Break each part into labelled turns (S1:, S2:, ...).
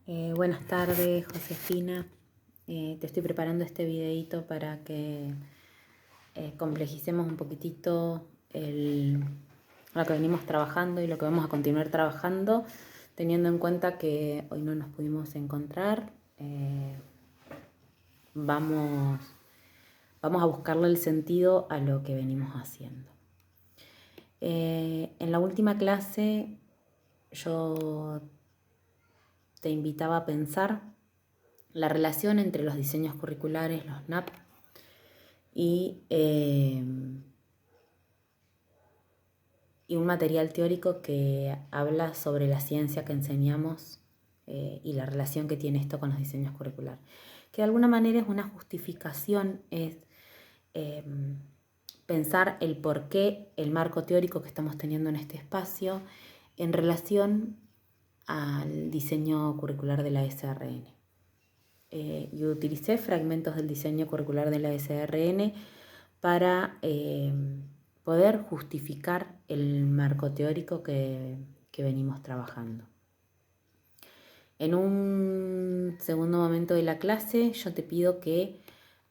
S1: Buenas tardes, Josefina. Te estoy preparando este videito para que complejicemos un poquitito lo que venimos trabajando y lo que vamos a continuar trabajando, teniendo en cuenta que hoy no nos pudimos encontrar. Vamos a buscarle el sentido a lo que venimos haciendo. En la última clase yo te invitaba a pensar la relación entre los diseños curriculares, los NAP, y un material teórico que habla sobre la ciencia que enseñamos y la relación que tiene esto con los diseños curriculares. Que de alguna manera es una justificación, es pensar el por qué el marco teórico que estamos teniendo en este espacio en relación al diseño curricular de la SRN. Y utilicé fragmentos del diseño curricular de la SRN para poder justificar el marco teórico que venimos trabajando. En un segundo momento de la clase yo te pido que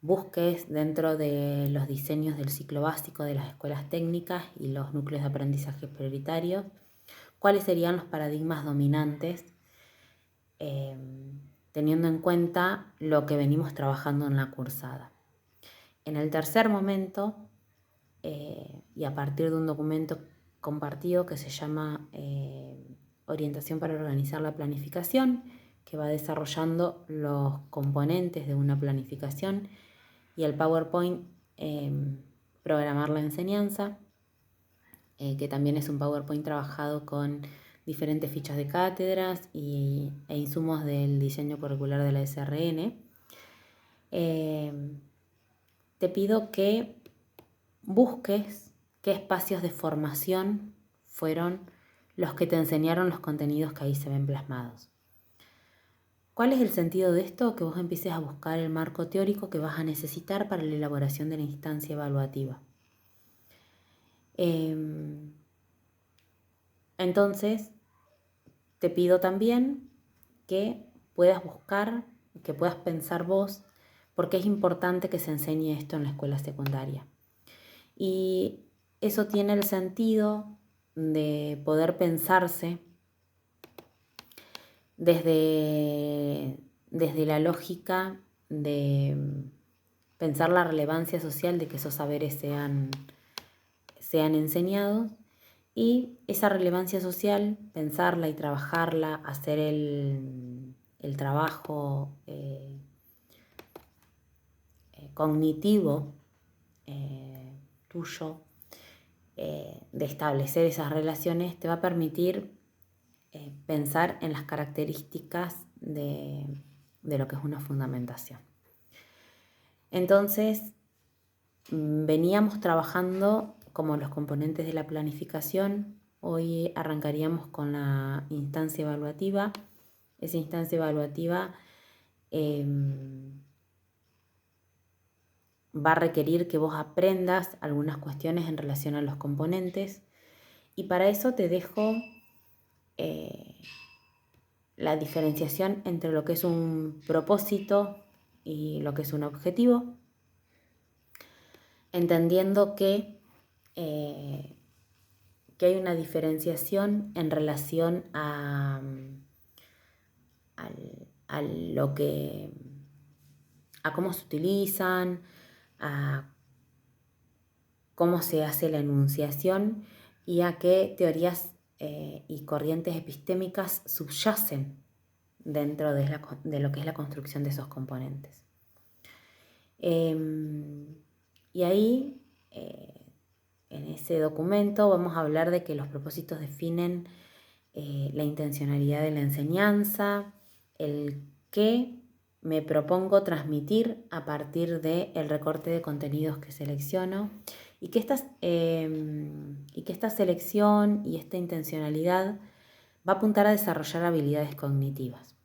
S1: busques dentro de los diseños del ciclo básico de las escuelas técnicas y los núcleos de aprendizaje prioritarios cuáles serían los paradigmas dominantes teniendo en cuenta lo que venimos trabajando en la cursada. En el tercer momento, y a partir de un documento compartido que se llama Orientación para organizar la planificación, que va desarrollando los componentes de una planificación, y el PowerPoint, Programar la enseñanza, que también es un PowerPoint trabajado con diferentes fichas de cátedras e insumos del diseño curricular de la SRN. Te pido que busques qué espacios de formación fueron los que te enseñaron los contenidos que ahí se ven plasmados. ¿Cuál es el sentido de esto? Que vos empieces a buscar el marco teórico que vas a necesitar para la elaboración de la instancia evaluativa. Entonces, te pido también que puedas buscar, que puedas pensar vos, por qué es importante que se enseñe esto en la escuela secundaria. Y eso tiene el sentido de poder pensarse desde la lógica de pensar la relevancia social de que esos saberes sean enseñados, y esa relevancia social, pensarla y trabajarla, hacer el trabajo cognitivo tuyo de establecer esas relaciones, te va a permitir pensar en las características de lo que es una fundamentación. Entonces, veníamos trabajando como los componentes de la planificación. Hoy arrancaríamos con la instancia evaluativa. Esa instancia evaluativa va a requerir que vos aprendas algunas cuestiones en relación a los componentes, y para eso te dejo la diferenciación entre lo que es un propósito y lo que es un objetivo, entendiendo que hay una diferenciación en relación a cómo se utilizan, a cómo se hace la enunciación y a qué teorías y corrientes epistémicas subyacen dentro de lo que es la construcción de esos componentes. Y ahí, en ese documento, vamos a hablar de que los propósitos definen la intencionalidad de la enseñanza, el qué me propongo transmitir a partir del recorte de contenidos que selecciono, y que esta selección y esta intencionalidad va a apuntar a desarrollar habilidades cognitivas,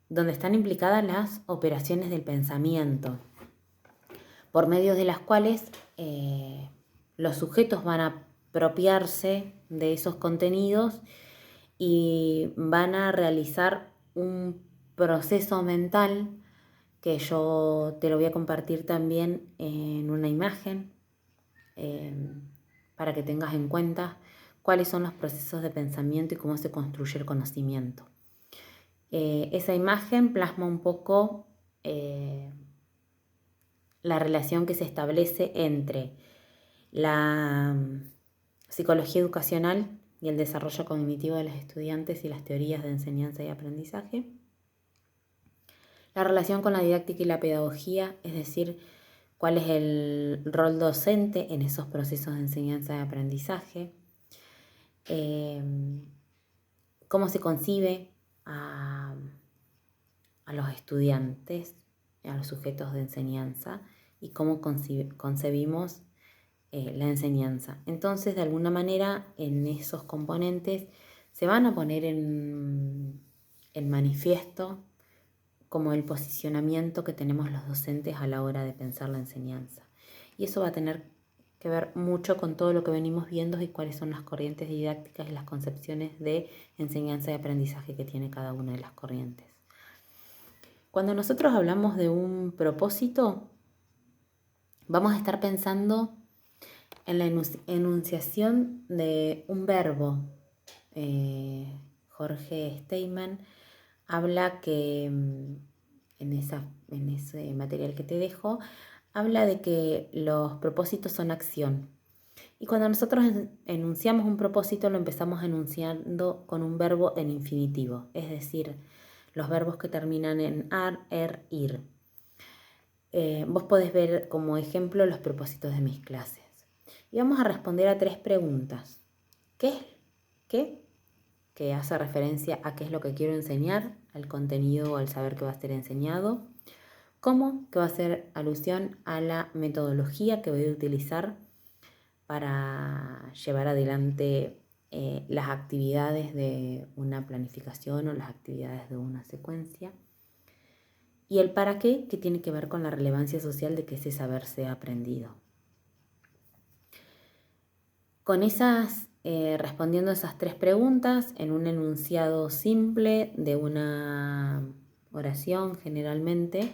S1: donde están implicadas las operaciones del pensamiento, por medio de las cuales los sujetos van a apropiarse de esos contenidos y van a realizar un proceso mental que yo te lo voy a compartir también en una imagen para que tengas en cuenta cuáles son los procesos de pensamiento y cómo se construye el conocimiento. Esa imagen plasma un poco la relación que se establece entre la psicología educacional y el desarrollo cognitivo de los estudiantes y las teorías de enseñanza y aprendizaje. La relación con la didáctica y la pedagogía, es decir, cuál es el rol docente en esos procesos de enseñanza y aprendizaje. Cómo se concibe a los estudiantes, a los sujetos de enseñanza y cómo concebimos la enseñanza. Entonces, de alguna manera, en esos componentes se van a poner en manifiesto como el posicionamiento que tenemos los docentes a la hora de pensar la enseñanza. Y eso va a tener que ver mucho con todo lo que venimos viendo y cuáles son las corrientes didácticas y las concepciones de enseñanza y aprendizaje que tiene cada una de las corrientes. Cuando nosotros hablamos de un propósito, vamos a estar pensando en la enunciación de un verbo. Jorge Steinman habla que en ese material que te dejo, habla de que los propósitos son acción. Y cuando nosotros enunciamos un propósito, lo empezamos enunciando con un verbo en infinitivo, es decir, los verbos que terminan en ar, ir. Vos podés ver como ejemplo los propósitos de mis clases. Y vamos a responder a 3 preguntas. ¿Qué? Que hace referencia a qué es lo que quiero enseñar, al contenido o al saber que va a ser enseñado. ¿Cómo? Que va a hacer alusión a la metodología que voy a utilizar para llevar adelante las actividades de una planificación o las actividades de una secuencia. Y el para qué, que tiene que ver con la relevancia social de que ese saber sea aprendido. Con respondiendo esas 3 preguntas en un enunciado simple de una oración generalmente,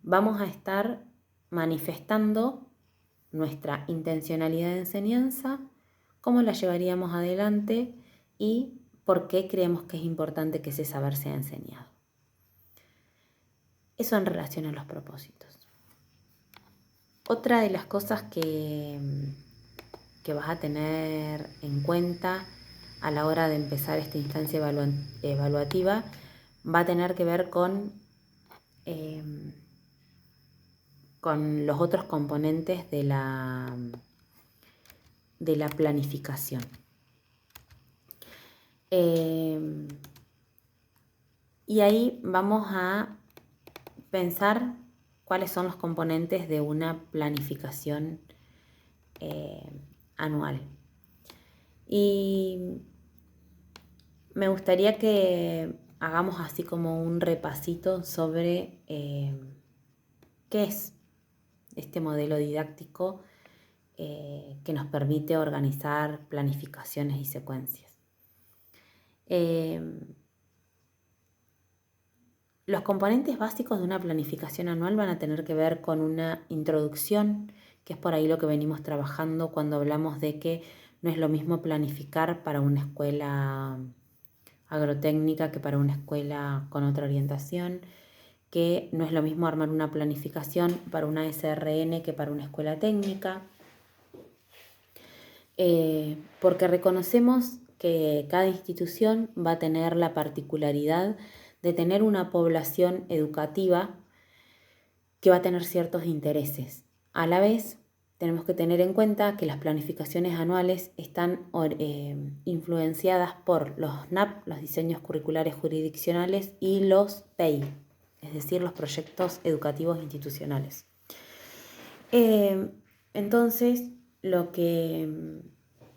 S1: vamos a estar manifestando nuestra intencionalidad de enseñanza, cómo la llevaríamos adelante y por qué creemos que es importante que ese saber sea enseñado. Eso en relación a los propósitos. Otra de las cosas que vas a tener en cuenta a la hora de empezar esta instancia evaluativa va a tener que ver con los otros componentes de la planificación. Y ahí vamos a pensar cuáles son los componentes de una planificación anual. Y me gustaría que hagamos así como un repasito sobre qué es este modelo didáctico que nos permite organizar planificaciones y secuencias. Los componentes básicos de una planificación anual van a tener que ver con una introducción, que es por ahí lo que venimos trabajando cuando hablamos de que no es lo mismo planificar para una escuela agrotécnica que para una escuela con otra orientación, que no es lo mismo armar una planificación para una SRN que para una escuela técnica, porque reconocemos que cada institución va a tener la particularidad de tener una población educativa que va a tener ciertos intereses. A la vez, tenemos que tener en cuenta que las planificaciones anuales están influenciadas por los NAP, los diseños curriculares jurisdiccionales, y los PEI, es decir, los proyectos educativos institucionales. Entonces, lo que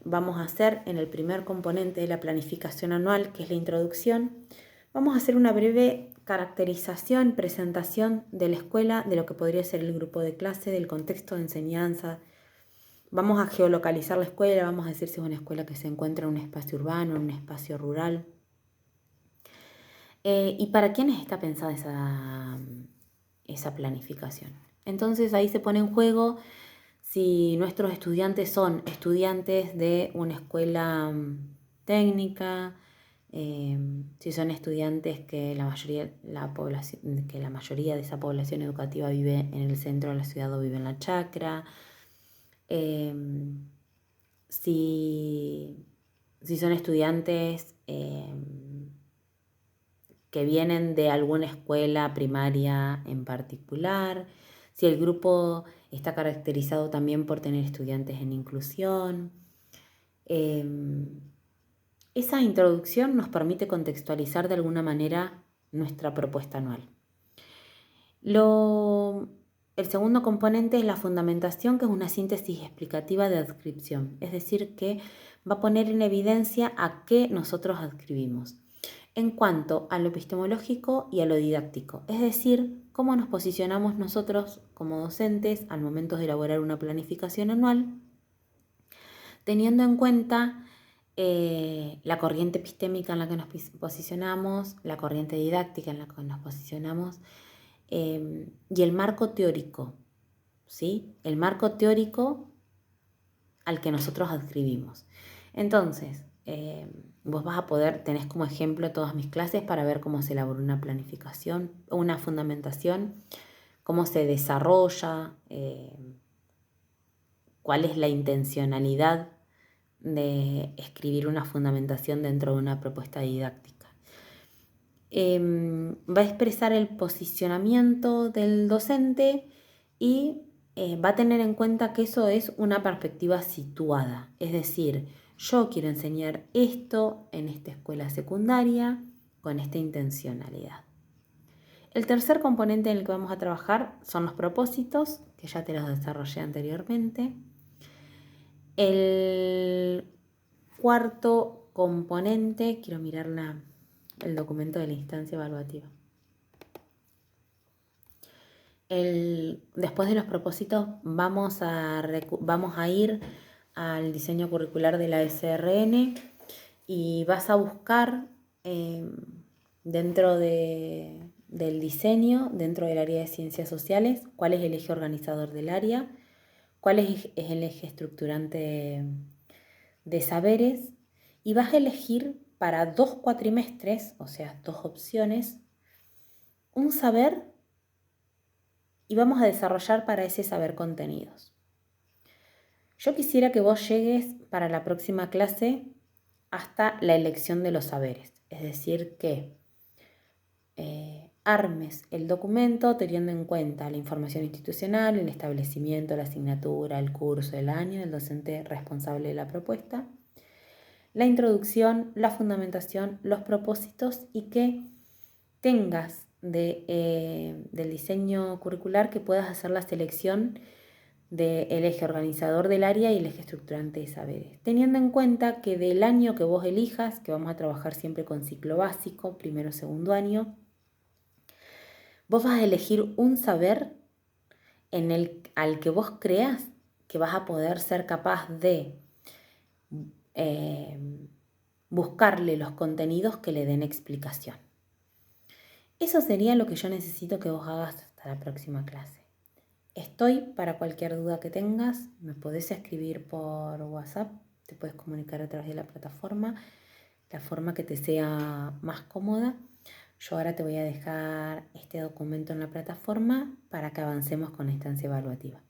S1: vamos a hacer en el primer componente de la planificación anual, que es la introducción, vamos a hacer una breve caracterización, presentación de la escuela, de lo que podría ser el grupo de clase, del contexto de enseñanza, Vamos a geolocalizar la escuela, vamos a decir si es una escuela que se encuentra en un espacio urbano, en un espacio rural. ¿Y para quiénes está pensada esa planificación? Entonces ahí se pone en juego si nuestros estudiantes son estudiantes de una escuela técnica, si son estudiantes que la mayoría de esa población educativa vive en el centro de la ciudad o vive en la chacra, si son estudiantes que vienen de alguna escuela primaria en particular, si el grupo está caracterizado también por tener estudiantes en inclusión. Esa introducción nos permite contextualizar de alguna manera nuestra propuesta anual. El segundo componente es la fundamentación, que es una síntesis explicativa de adscripción, es decir, que va a poner en evidencia a qué nosotros adscribimos en cuanto a lo epistemológico y a lo didáctico, es decir, cómo nos posicionamos nosotros como docentes al momento de elaborar una planificación anual, teniendo en cuenta la corriente epistémica en la que nos posicionamos, la corriente didáctica en la que nos posicionamos y el marco teórico, ¿sí? El marco teórico al que nosotros adscribimos. Entonces, vos vas a poder, tenés como ejemplo todas mis clases para ver cómo se elabora una planificación, una fundamentación, cómo se desarrolla, cuál es la intencionalidad de escribir una fundamentación dentro de una propuesta didáctica. Va a expresar el posicionamiento del docente y va a tener en cuenta que eso es una perspectiva situada, es decir, yo quiero enseñar esto en esta escuela secundaria con esta intencionalidad. El tercer componente en el que vamos a trabajar son los propósitos, que ya te los desarrollé anteriormente. El cuarto componente, quiero mirar el documento de la instancia evaluativa. Después de los propósitos vamos a ir al diseño curricular de la SRN y vas a buscar dentro del diseño, dentro del área de ciencias sociales, cuál es el eje organizador del área, cuál es el eje estructurante de saberes, y vas a elegir para 2 cuatrimestres, o sea, 2 opciones, un saber, y vamos a desarrollar para ese saber contenidos. Yo quisiera que vos llegues para la próxima clase hasta la elección de los saberes, es decir, que armes el documento teniendo en cuenta la información institucional, el establecimiento, la asignatura, el curso, el año, el docente responsable de la propuesta, la introducción, la fundamentación, los propósitos, y que tengas del diseño curricular que puedas hacer la selección del eje organizador del área y el eje estructurante de saberes, teniendo en cuenta que del año que vos elijas, que vamos a trabajar siempre con ciclo básico, primero o segundo año, vos vas a elegir un saber al que vos creas que vas a poder ser capaz de buscarle los contenidos que le den explicación. Eso sería lo que yo necesito que vos hagas hasta la próxima clase. Estoy para cualquier duda que tengas, me podés escribir por WhatsApp, te puedes comunicar a través de la plataforma, la forma que te sea más cómoda. Yo ahora te voy a dejar este documento en la plataforma para que avancemos con la instancia evaluativa.